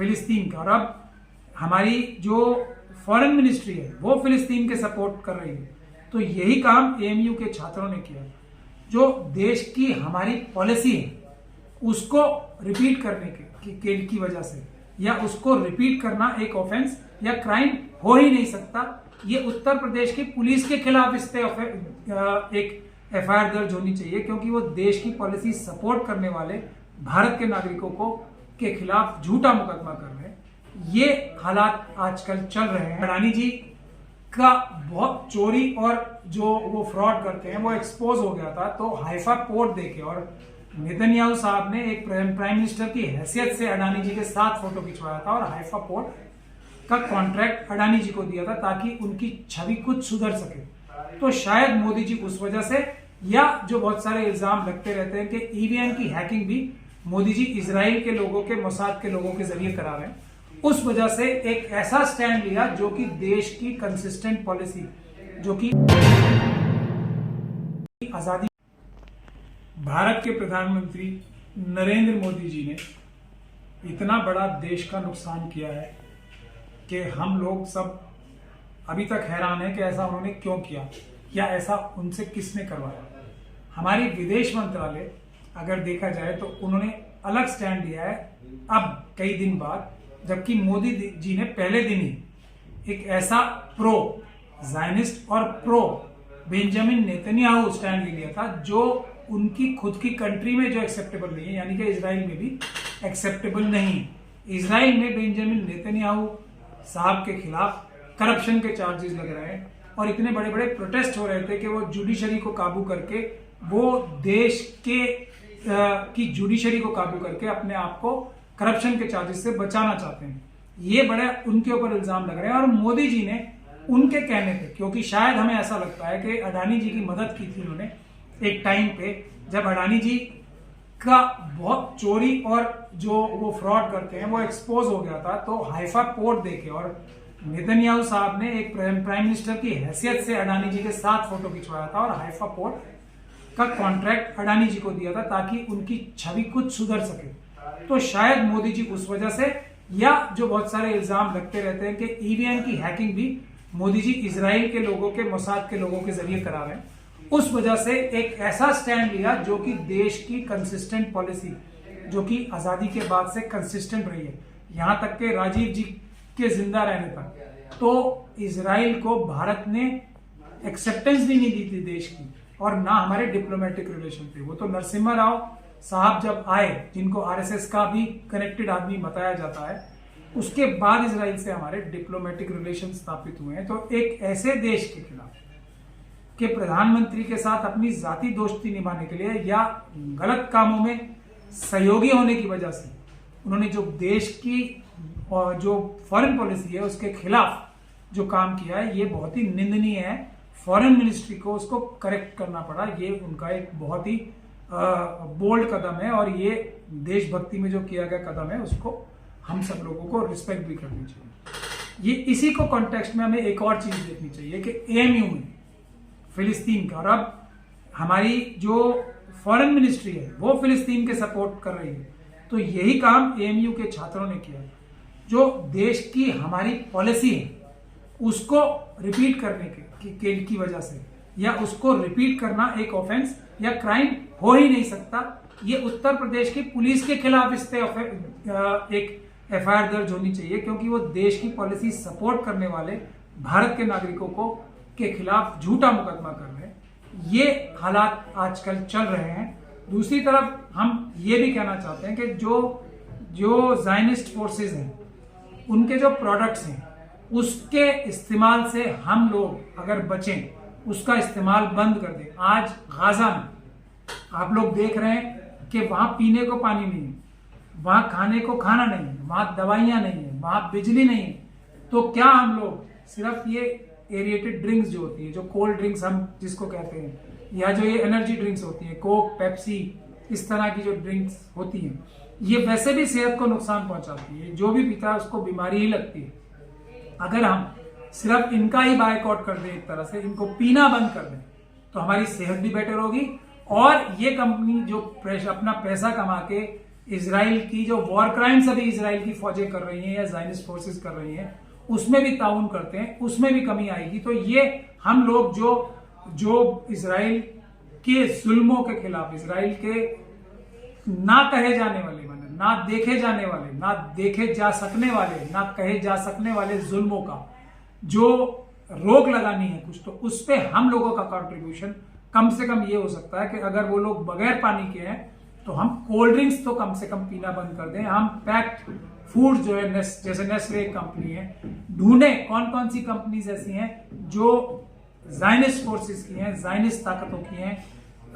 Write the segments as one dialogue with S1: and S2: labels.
S1: फिलिस्तीन का। और अब हमारी जो फॉरेन मिनिस्ट्री है वो फिलिस्तीन के सपोर्ट कर रही है। तो यही काम एएमयू के छात्रों ने किया। जो देश की हमारी पॉलिसी है उसको रिपीट करने की वजह से, या उसको रिपीट करना एक ऑफेंस या क्राइम हो ही नहीं सकता। ये उत्तर प्रदेश की पुलिस के खिलाफ इस पे एक एफआईआर दर्ज होनी चाहिए, क्योंकि वो देश की पॉलिसी सपोर्ट करने वाले भारत के नागरिकों को के खिलाफ झूठा मुकदमा कर रहे हैं। ये हालात आजकल चल रहे हैं। अडानी जी का बहुत चोरी और जो वो फ्रॉड करते हैं वो एक्सपोज हो गया था। तो हाइफा पोर्ट देके और नेतन्याहू साहब ने एक प्राइम मिनिस्टर की हैसियत से अडानी जी के साथ फोटो खिंचवाया था और हाइफा पोर्ट का कॉन्ट्रैक्ट अडानी जी को दिया था ताकि उनकी छवि कुछ सुधर सके। तो शायद मोदी जी उस वजह से, या जो बहुत सारे इल्जाम लगते रहते हैं कि ईवीएम की हैकिंग भी मोदी जी इजराइल के लोगों के, मोसाद के लोगों के जरिए करा रहे हैं, उस वजह से एक ऐसा स्टैंड लिया जो कि देश की कंसिस्टेंट पॉलिसी, जो कि आजादी। भारत के प्रधानमंत्री नरेंद्र मोदी जी ने इतना बड़ा देश का नुकसान किया है कि हम लोग सब अभी तक हैरान है कि ऐसा उन्होंने क्यों किया, या ऐसा उनसे किसने करवाया। हमारी विदेश मंत्रालय अगर देखा जाए तो उन्होंने अलग स्टैंड लिया है अब कई दिन बाद, जबकि मोदी जी ने पहले दिन ही एक ऐसा प्रो ज़ायनिस्ट और प्रो बेंजामिन नेतन्याहू स्टैंड ले लिया था जो उनकी खुद की कंट्री में जो एक्सेप्टेबल नहीं है, यानी कि इजराइल में भी एक्सेप्टेबल नहीं। इजराइल में बेंजामिन नेतन्याहू साहब के खिलाफ करप्शन के चार्जेस लग रहे हैं और इतने बड़े बड़े प्रोटेस्ट हो रहे थे कि वो जुडिशरी को काबू करके, वो देश के की जुडिशरी को काबू करके अपने आप को करप्शन के चार्जेस से बचाना चाहते हैं। ये बड़े उनके ऊपर इल्जाम लग रहे हैं और मोदी जी ने उनके कहने पे, क्योंकि शायद हमें ऐसा लगता है कि अडानी जी की मदद की थी उन्होंने एक टाइम पे जब अडानी जी का बहुत चोरी और जो वो फ्रॉड करते हैं वो एक्सपोज हो गया था। तो हाइफा पोर्ट देके और नेतन्याहू साहब ने एक प्राइम मिनिस्टर की हैसियत से अडानी जी के साथ फोटो खिंचवाया था और हाइफा पोर्ट का कॉन्ट्रैक्ट अडानी जी को दिया था ताकि उनकी छवि कुछ सुधर सके। तो शायद मोदी जी उस वजह से, या जो बहुत सारे इल्जाम लगते रहते हैं कि ईवीएम की हैकिंग भी मोदी जी इजराइल के लोगों के, मोसाद के लोगों के जरिए करा रहे हैं, उस वजह से एक ऐसा स्टैंड लिया जो कि देश की कंसिस्टेंट पॉलिसी, जो कि आजादी के बाद से कंसिस्टेंट रही है, यहां तक के राजीव जी के जिंदा रहने तक। तो इजराइल को भारत ने एक्सेप्टेंस भी नहीं दी थी देश की, और ना हमारे डिप्लोमेटिक रिलेशन थे। वो तो नरसिम्हा राव साहब जब आए, जिनको आरएसएस का भी कनेक्टेड आदमी बताया जाता है, उसके बाद इजराइल से हमारे डिप्लोमेटिक रिलेशन स्थापित हुए हैं। तो एक ऐसे देश के खिलाफ के प्रधानमंत्री के साथ अपनी जाति दोस्ती निभाने के लिए या गलत कामों में सहयोगी होने की वजह से उन्होंने जो देश की और जो फॉरेन पॉलिसी है उसके खिलाफ जो काम किया है, ये बहुत ही निंदनीय है। फॉरेन मिनिस्ट्री को उसको करेक्ट करना पड़ा। ये उनका एक बहुत ही बोल्ड कदम है और ये देशभक्ति में जो किया गया कदम है उसको हम सब लोगों को रिस्पेक्ट भी करनी चाहिए। ये इसी को कॉन्टेक्स्ट में हमें एक और चीज देखनी चाहिए कि एएमयू में फिलिस्तीन का, और अब हमारी जो फॉरेन मिनिस्ट्री है वो फिलिस्तीन के सपोर्ट कर रही है। तो यही काम एएमयू के छात्रों ने किया। जो देश की हमारी पॉलिसी है उसको रिपीट करने की वजह से, या उसको रिपीट करना एक ऑफेंस या क्राइम हो ही नहीं सकता। ये उत्तर प्रदेश की पुलिस के खिलाफ इस पे एक एफआईआर दर्ज होनी चाहिए, क्योंकि वो देश की पॉलिसी सपोर्ट करने वाले भारत के नागरिकों को के खिलाफ झूठा मुकदमा कर रहे हैं। ये हालात आजकल चल रहे हैं। दूसरी तरफ हम ये भी कहना चाहते हैं कि जो ज़ायनिस्ट फोर्सेस हैं उनके जो प्रोडक्ट्स हैं उसके इस्तेमाल से हम लोग अगर बचें, उसका इस्तेमाल बंद कर दें। आज गाजा में आप लोग देख रहे हैं कि वहां पीने को पानी नहीं है, वहां खाने को खाना नहीं है, वहां दवाइयां नहीं है, वहां बिजली नहीं है। तो क्या हम लोग सिर्फ ये एरिएटेड ड्रिंक्स जो होती है, जो कोल्ड ड्रिंक्स हम जिसको कहते हैं, या जो ये एनर्जी ड्रिंक्स होती हैं, कोक, पेप्सी, इस तरह की जो ड्रिंक्स होती हैं, ये वैसे भी सेहत को नुकसान पहुंचाती है। जो भी पीता है उसको बीमारी ही लगती है। अगर हम सिर्फ इनका ही बायकॉट कर दें, एक तरह से इनको पीना बंद कर दें, तो हमारी सेहत भी बेटर होगी और ये कंपनी जो अपना पैसा कमा के इसराइल की जो वॉर क्राइम्स अभी इसराइल की फौजें कर रही हैं या ज़ायनिस्ट फोर्सेस कर रही हैं उसमें भी ताउन करते हैं, उसमें भी कमी आएगी। तो ये हम लोग जो इसराइल के जुल्मों के खिलाफ, इसराइल के ना कहे जाने वाले, ना देखे जाने वाले, ना देखे जा सकने वाले, ना कहे जा सकने वाले जुल्मों का जो रोक लगानी है कुछ, तो उस पे हम लोगों का कंट्रीब्यूशन कम से कम ये हो सकता है कि अगर वो लोग बगैर पानी के हैं तो हम कोल्ड ड्रिंक्स तो कम से कम पीना बंद कर दें। हम पैक्ड फूड जो है जैसे नेस्ले कंपनी है, ढूंढे कौन कौन सी कंपनीज ऐसी हैं जो ज़ायनिस्ट फोर्सेस की हैं, ज़ायनिस्ट ताकतों की हैं,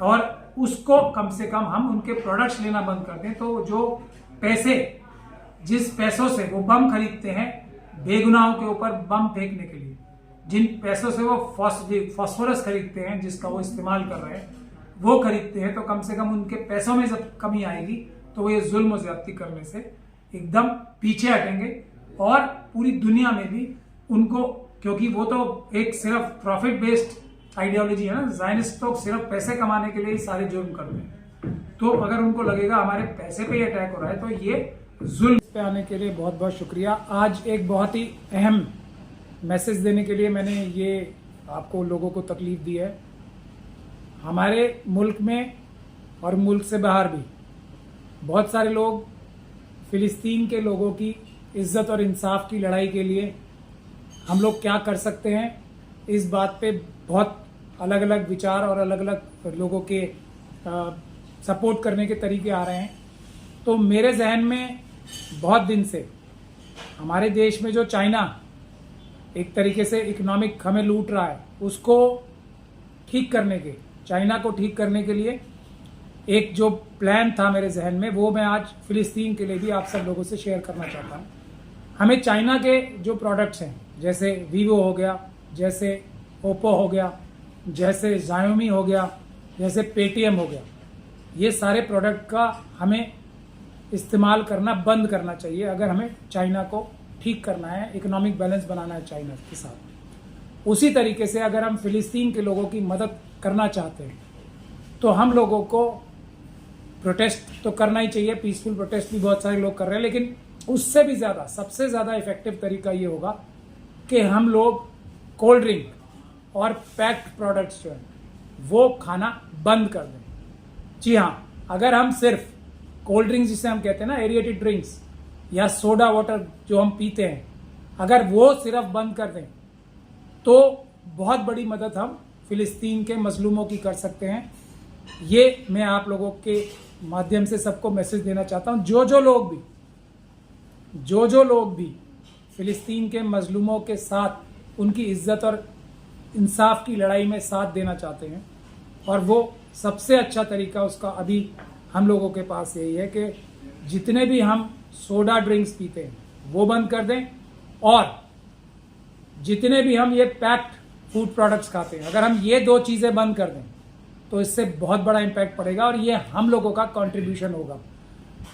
S1: और उसको कम से कम हम उनके प्रोडक्ट्स लेना बंद कर दें। तो जो पैसे, जिस पैसों से वो बम खरीदते हैं बेगुनाहों के ऊपर बम फेंकने के लिए, जिन पैसों से वो फास्फोरस खरीदते हैं जिसका वो इस्तेमाल कर रहे हैं, वो खरीदते हैं, तो कम से कम उनके पैसों में जब कमी आएगी तो वो ये जुल्म और ज्यादती करने से एकदम पीछे हटेंगे। और पूरी दुनिया में भी उनको, क्योंकि वो तो एक सिर्फ प्रॉफिट बेस्ड आइडियोलॉजी है ना, ज़ायनिस्ट तो सिर्फ पैसे कमाने के लिए ही सारे जुल्म करते हैं। तो अगर उनको लगेगा हमारे पैसे पे ही अटैक हो रहा है तो ये जुल्म पे आने के लिए बहुत बहुत शुक्रिया। आज एक बहुत ही अहम मैसेज देने के लिए मैंने ये आपको लोगों को तकलीफ दी है। हमारे मुल्क में और मुल्क से बाहर भी बहुत सारे लोग फिलिस्तीन के लोगों की इज्जत और इंसाफ की लड़ाई के लिए हम लोग क्या कर सकते हैं, इस बात पे बहुत अलग अलग विचार और अलग अलग लोगों के सपोर्ट करने के तरीके आ रहे हैं। तो मेरे जहन में बहुत दिन से हमारे देश में जो चाइना एक तरीके से इकोनॉमिक हमें लूट रहा है, उसको ठीक करने के, चाइना को ठीक करने के लिए एक जो प्लान था मेरे जहन में, वो मैं आज फिलिस्तीन के लिए भी आप सब लोगों से शेयर करना चाहता हूँ। हमें चाइना के जो प्रोडक्ट्स हैं, जैसे वीवो हो गया, जैसे ओप्पो हो गया, जैसे Xiaomi हो गया, जैसे पेटीएम हो गया, ये सारे प्रोडक्ट का हमें इस्तेमाल करना बंद करना चाहिए अगर हमें चाइना को ठीक करना है, इकोनॉमिक बैलेंस बनाना है चाइना के साथ। उसी तरीके से अगर हम फिलिस्तीन के लोगों की मदद करना चाहते हैं तो हम लोगों को प्रोटेस्ट तो करना ही चाहिए, पीसफुल प्रोटेस्ट भी बहुत सारे लोग कर रहे हैं, लेकिन उससे भी ज़्यादा, सबसे ज़्यादा इफेक्टिव तरीका ये होगा कि हम लोग कोल्ड ड्रिंक और पैक्ड प्रोडक्ट्स जो है वो खाना बंद कर दें। जी हाँ, अगर हम सिर्फ कोल्ड ड्रिंक्स जिसे हम कहते हैं ना, एरिएटेड ड्रिंक्स या सोडा वाटर जो हम पीते हैं, अगर वो सिर्फ बंद कर दें तो बहुत बड़ी मदद हम फिलिस्तीन के मजलूमों की कर सकते हैं। ये मैं आप लोगों के माध्यम से सबको मैसेज देना चाहता हूँ। जो जो लोग भी फिलिस्तीन के मजलूमों के साथ उनकी इज्जत और इंसाफ की लड़ाई में साथ देना चाहते हैं, और वो सबसे अच्छा तरीका उसका अभी हम लोगों के पास यही है कि जितने भी हम सोडा ड्रिंक्स पीते हैं वो बंद कर दें, और जितने भी हम ये पैक्ड फूड प्रोडक्ट्स खाते हैं, अगर हम ये दो चीज़ें बंद कर दें तो इससे बहुत बड़ा इम्पैक्ट पड़ेगा और ये हम लोगों का कंट्रीब्यूशन होगा।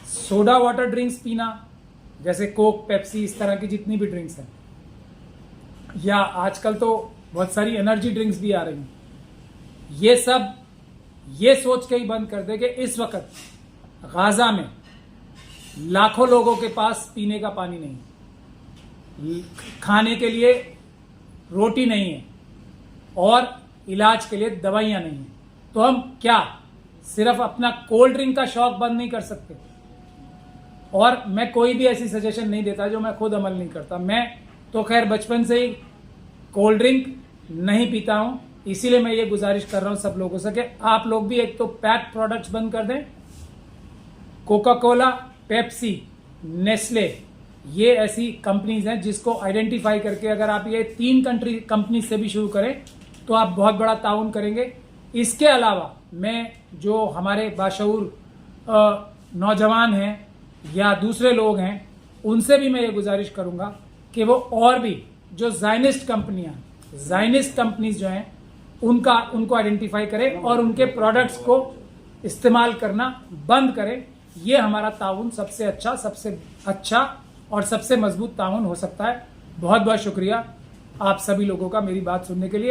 S1: सोडा वाटर ड्रिंक्स पीना, जैसे कोक, पेप्सी, इस तरह की जितनी भी ड्रिंक्स हैं, या आजकल तो बहुत सारी एनर्जी ड्रिंक्स भी आ रही हैं, ये सब ये सोच के ही बंद कर दे कि इस वक्त गाजा में लाखों लोगों के पास पीने का पानी नहीं, खाने के लिए रोटी नहीं है और इलाज के लिए दवाइयां नहीं है, तो हम क्या सिर्फ अपना कोल्ड ड्रिंक का शौक बंद नहीं कर सकते? और मैं कोई भी ऐसी सजेशन नहीं देता जो मैं खुद अमल नहीं करता। मैं तो खैर बचपन से ही कोल्ड ड्रिंक नहीं पीता हूं, इसीलिए मैं ये गुजारिश कर रहा हूं सब लोगों से कि आप लोग भी एक तो पैक्ड प्रोडक्ट्स बंद कर दें। कोका कोला, पेप्सी, नेस्ले, ये ऐसी कंपनीज हैं जिसको आइडेंटिफाई करके अगर आप ये 3 कंपनी से भी शुरू करें तो आप बहुत बड़ा ताउन करेंगे। इसके अलावा मैं जो हमारे बाशऊर नौजवान हैं या दूसरे लोग हैं उनसे भी मैं ये गुजारिश करूंगा कि वो और भी जो ज़ायनिस्ट कंपनीज जो हैं उनको आइडेंटिफाई करें और उनके प्रोडक्ट्स को इस्तेमाल करना बंद करें। ये हमारा ताउन सबसे अच्छा और सबसे मजबूत ताउन हो सकता है। बहुत बहुत शुक्रिया आप सभी लोगों का मेरी बात सुनने के लिए।